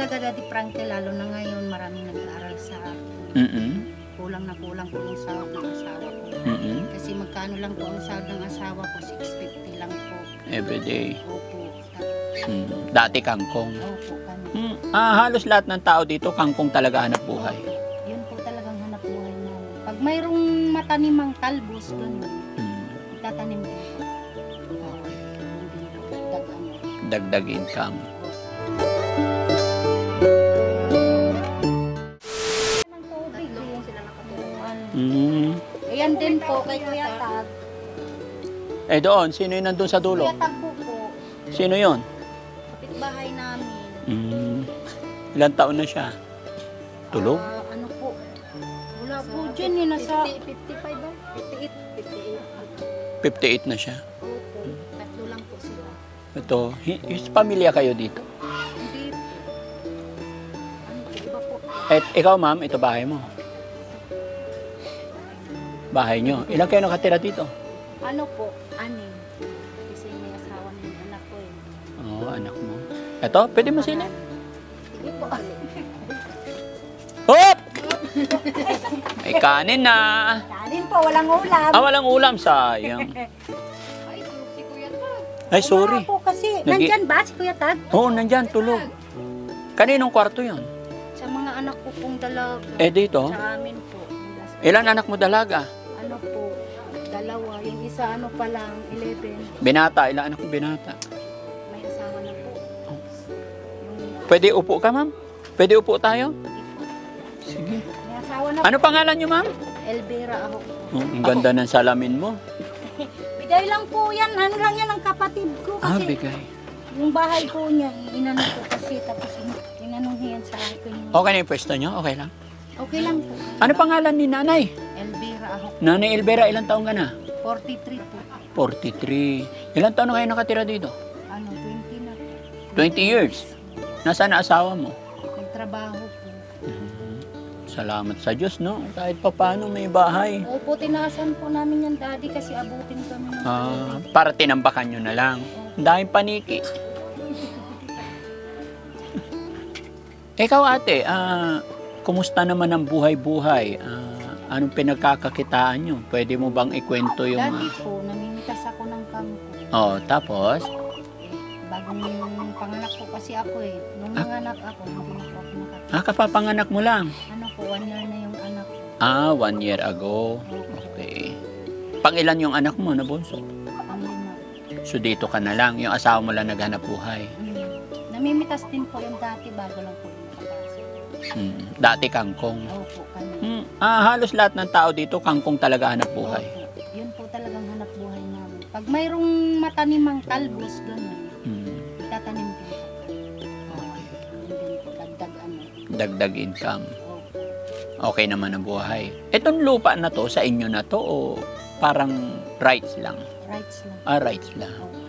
talaga, Daddy Frankie, lalo na ngayon, maraming nag-aaral sa kulang na kulang po yung sahod ng asawa ko. Kasi magkano lang po ang sahod ng asawa ko, 650 lang po. Everyday. Opo. Dati kangkong. Opo, kami. Halos lahat ng tao dito, kangkong talaga hanap buhay. Opo. Yun po talagang hanap buhay namin. Pag mayroong matanimang talbos, ganun, itatanim din po. Dagdag income. Ayan din po kay Kuya Tag. Eh doon, sino yung nandun sa dulo? Kuya Tag po. Sino yon? Kapitbahay namin. Ilang taon na siya? Tulog? Ano po? Wala po dyan yun. Nasa 55 ba? 58. 58 na siya. Opo. Tatlo lang po sila. Ito, pamilya kayo dito? Hindi po. Ano po? Iba po. Eh, ikaw ma'am, ito bahay mo. Bahay nyo. Ilan kayo nakatira dito? Ano po? Anim. Kasi may asawa ng anak ko eh. Oo, anak mo. Ito, pwede mo sila. Sige po. Hop! May kanin na. Kanin po, walang ulam. Walang ulam. Sayang. Ay, si Kuya Tag. Ay, sorry. Wala po kasi. Nandyan ba si Kuya Tag? Oo, nandyan, tulog. Kaninong kwarto yon? Sa mga anak ko pong dalaga. Eh, dito? Sa amin po. Ilan anak mo dalaga? Ano po? Dalawa. Yung isa ano pa lang, 11. Binata. Ilan anak mo binata? May asawa na po. Pwede upo ka, ma'am? Pwede upo tayo? Sige. May asawa na Ano pangalan nyo, ma'am? Elvira ako. Ang ganda ng salamin mo. Bigay lang po yan. Ano lang yan ang kapatid ko. Kasi Bigay. yung bahay po niya, inano ko kasi. Tapos inanong yan sa akin. Okay na yung pwesto nyo? Okay lang? Okay lang po. Ano pangalan ni nanay? Elvira ako. Nanay Elvira, ilang taong ka na? 43 po. 43. Ilang taon na kayo nakatira dito? Ano, 20 na po. 20 years. Nasaan na asawa mo? Nagtrabaho po. Salamat sa Diyos, no? Kahit pa paano may bahay. Opo, tinaasan po namin yan, Daddy, kasi abutin kami ng Para tinambakan nyo na lang. Ang daming paniki. Ikaw ate, kumusta naman ang buhay-buhay? Anong pinagkakakitaan nyo? Pwede mo bang ikwento yung... Daddy po, namimitas ako ng kangko. Tapos? Bagong panganak po kasi ako eh. Nung nanganak ako, hindi na po ako nakakita. Kapapanganak mo lang? Ano po, 1 year na yung anak ko. 1 year ago. Okay. Pangilan yung anak mo na bunso? Panglima. So dito ka na lang, yung asawa mo lang naghanap buhay. Namimitas din po yung dati bago lang po yung nakapasok. Dati kangkong. Opo, kami. Halos lahat ng tao dito, kangkong talaga hanap buhay. Opo. Yun po talagang hanap buhay namin. Pag mayroong matanimang talbos, gano'n, itatanim po. Yun po, dagdag ano. Dagdag income. Opo. Okay naman ang buhay. Itong lupa na to, sa inyo na to, o parang rights lang? Rights lang. Rights lang. Opo.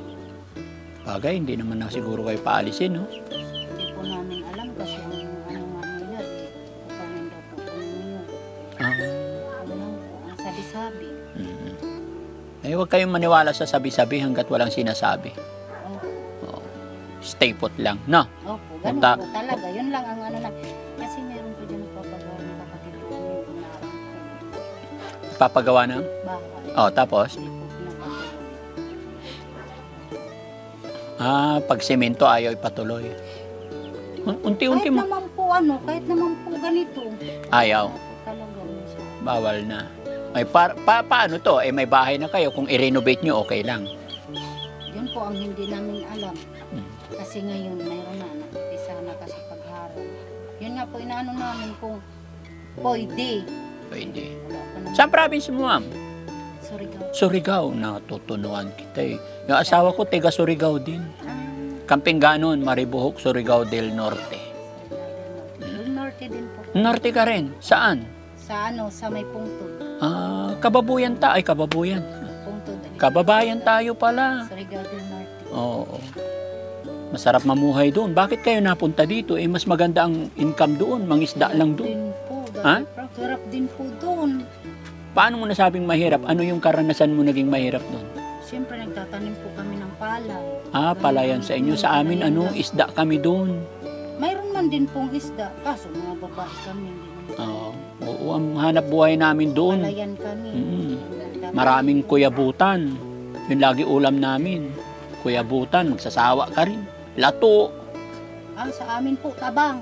Bagay, hindi naman na siguro kayo paalisin, no? Hindi po namin alam kasi ang ano nga nila, kukunin daw po kung yun. Ano lang po, ang sabi-sabi. Eh, huwag kayong maniwala sa sabi-sabi hanggat walang sinasabi. Opo. Stay put lang, no? Opo, ganun po talaga. Yun lang ang ano na. Kasi meron po dyan nagpapagawa ng kapatid ko yung pinarang ko. Papagawa ng? Bahay. Tapos? Hindi po pinapagawa. Pag semento ayaw ipatuloy. Unti-unti Kahit mo. kahit naman po ganito. Ayaw. Talaga minsan. Bawal na. Ay, paano to? Eh, may bahay na kayo. Kung i-renovate nyo, okay lang. Yun po ang hindi namin alam. Kasi ngayon, mayroon na. Isa na kasi pagharap. Yun nga po, inaano namin kung pwede. Pwede. Wala pa naman. Saan province mo, ma'am? Surigao. Surigao. Natutunuan kita eh. Yung asawa ko, taga Surigao din. Kampinganon, Maribohok, Surigao del Norte. Yung norte din po. Norte ka rin? Saan? Sa may pungtod. Kababuyan kababuyan. Pungtod. Kababayan tayo pala. Surigao del Norte. Oo. Masarap mamuhay doon. Bakit kayo napunta dito? Eh, mas maganda ang income doon. Mangisda lang doon. Din po. Hirap din po doon. Paano mo nasabing mahirap? Ano yung karanasan mo naging mahirap doon? Siyempre, nagtatanim po kami ng palay. Palayan sa inyo. Sa amin, isda kami doon. Mayroon naman din pong isda. Kaso mga babae kami. Hindi naman. Oo, ang hanap buhay namin doon. Palayan kami. Maraming kuyabutan. Yun lagi ulam namin. Kuyabutan, magsasawa ka rin. Lato. Sa amin po, tabang.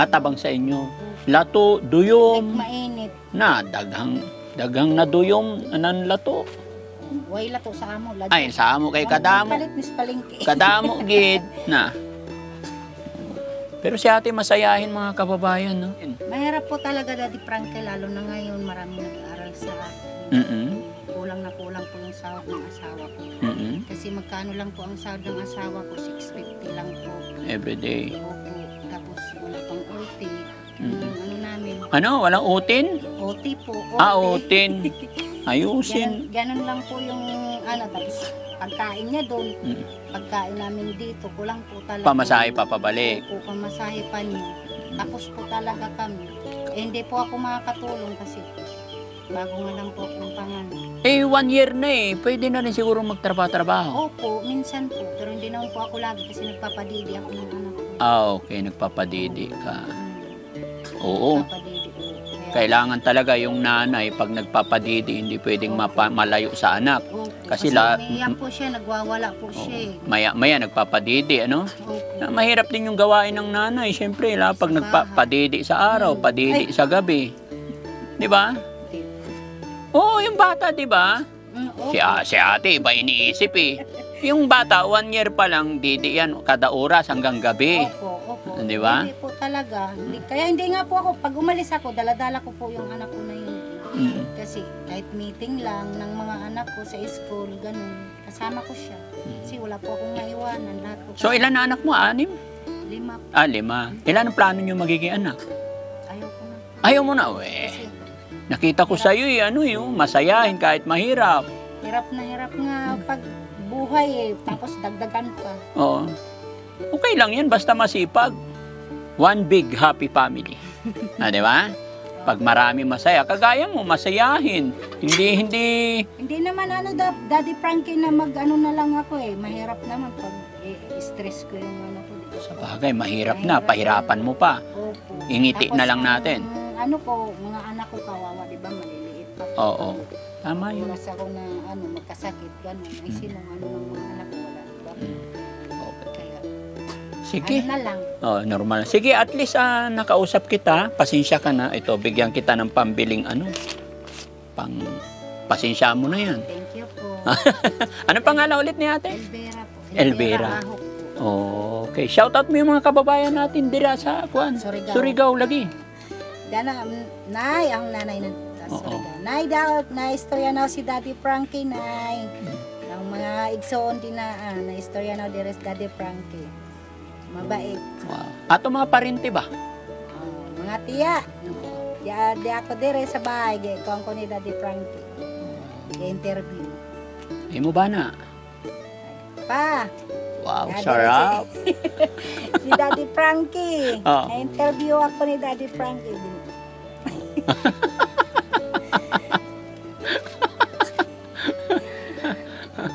At tabang sa inyo. Lato, duyom. Mainit. Na, daghang na duyom, anan lato. Way lato sa amo. Ay, sa amo kay kadamo. Palit mis palengke. Kadamo, gid. Na. Pero si ate masayahin mga kababayan, no? Mahirap po talaga, Daddy Frankie, lalo na ngayon, maraming nag-aaral sa kulang na kulang po yung sahod ng asawa ko. Kasi magkano lang po ang sahod ng asawa ko, 650 lang po. Everyday. Opo. Tapos wala pang OT. Ano namin? Ano? Walang utin? OT po. Utin. Ayusin. Ganun lang po yung tapos pagkain niya doon. Pagkain namin dito, kulang po talaga. Pamasahe pa pabalik. Opo, pamasahe pa niya. Tapos po talaga kami. Hindi po ako makakatulong kasi bago nga lang po akong panganak. 1 year na eh. Pwede na rin siguro magtrabaho-trabaho. Opo, minsan po. Pero hindi naman po ako lagi kasi nagpapadidi ako ng anak ko. Okay. Nagpapadidi ka. Oo. Nagpapadidi po. Kailangan talaga yung nanay pag nagpapadidi, hindi pwedeng malayo sa anak. Opo. Kasi umiiyak po siya, nagwawala po siya. Maya nagpapadidi, ano? Opo. Mahirap din yung gawain ng nanay. Siyempre, pag nagpapadidi sa araw, padidi sa gabi. Di ba? Oo, yung bata, di ba? Si ate, iba iniisip eh. Yung bata, 1 year pa lang, didi yan, kada oras hanggang gabi. Opo. Di ba? Hindi po talaga. Kaya hindi nga po ako, pag umalis ako, daladala ko po yung anak ko na yun. Kasi kahit meeting lang ng mga anak ko sa school, ganun, kasama ko siya. Kasi wala po akong maiwanan. Lahat po. So, ilan na anak mo? 6? 5. 5. Ilan ang plano nyo magiging anak? Ayaw ko na. Ayaw mo na, Kasi nakita ko sa'yo masayahin kahit mahirap. hirap nga pag buhay tapos dagdagan pa. Oo. Okay lang yan, basta masipag. One big happy family. Di ba? Pag marami masaya, kagaya mo, masayahin. Hindi naman Daddy Frankie na na lang ako mahirap naman pag stress ko yung ko dito. Sa bagay, mahirap na, pahirapan mo pa. Opo. Ingiti Tapos, na lang natin. Mga anak ko kawawa, di ba, maliliit pa. Oo. Tama yun. Oras ako na magkasakit, gano'n. Ay sinong ng mga anak ko, wala, di ba? Kaya, Sige. na lang. Normal. Sige, at least nakausap kita. Pasensya ka na. Ito, bigyan kita ng pambiling pasensya mo na yan. Thank you po. Ano pangalan ulit ni ate? Elvira po. Elvira. Ahok po. Okay. Shoutout mo yung mga kababayan natin dira sa Surigao lagi. Nay, ang nanay ng Surigao. Nay daw, na-istorya na si Daddy Frankie, nay. Ang mga igsoon din na-istorya na dire si Daddy Frankie. Mabait. Wow. Ato mga parinti ba? Mga tiya. Di ako dire sa bahay. Ikaw ko ni Daddy Frankie. I-interview. Mo ba na? Pa. Wow, sarap. Si Daddy Frankie. Na-interview ako ni Daddy Frankie.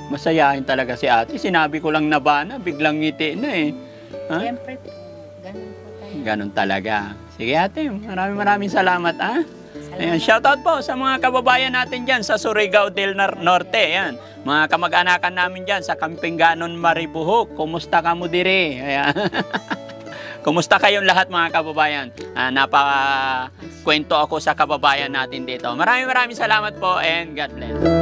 Masayahin talaga si ate. Sinabi ko lang na ba na, biglang ngiti na eh. Siyempre po. Ganun po tayo. Ganun talaga. Sige ate, maraming salamat Ayan, shoutout po sa mga kababayan natin dyan sa Surigao del Norte. Ayan, mga kamag-anakan namin dyan sa Campinganon, Maribuhok. Kumusta ka mo dire? Ayan. Kumusta kayong lahat mga kababayan? Napaka-kwento ako sa kababayan natin dito. Maraming salamat po and God bless.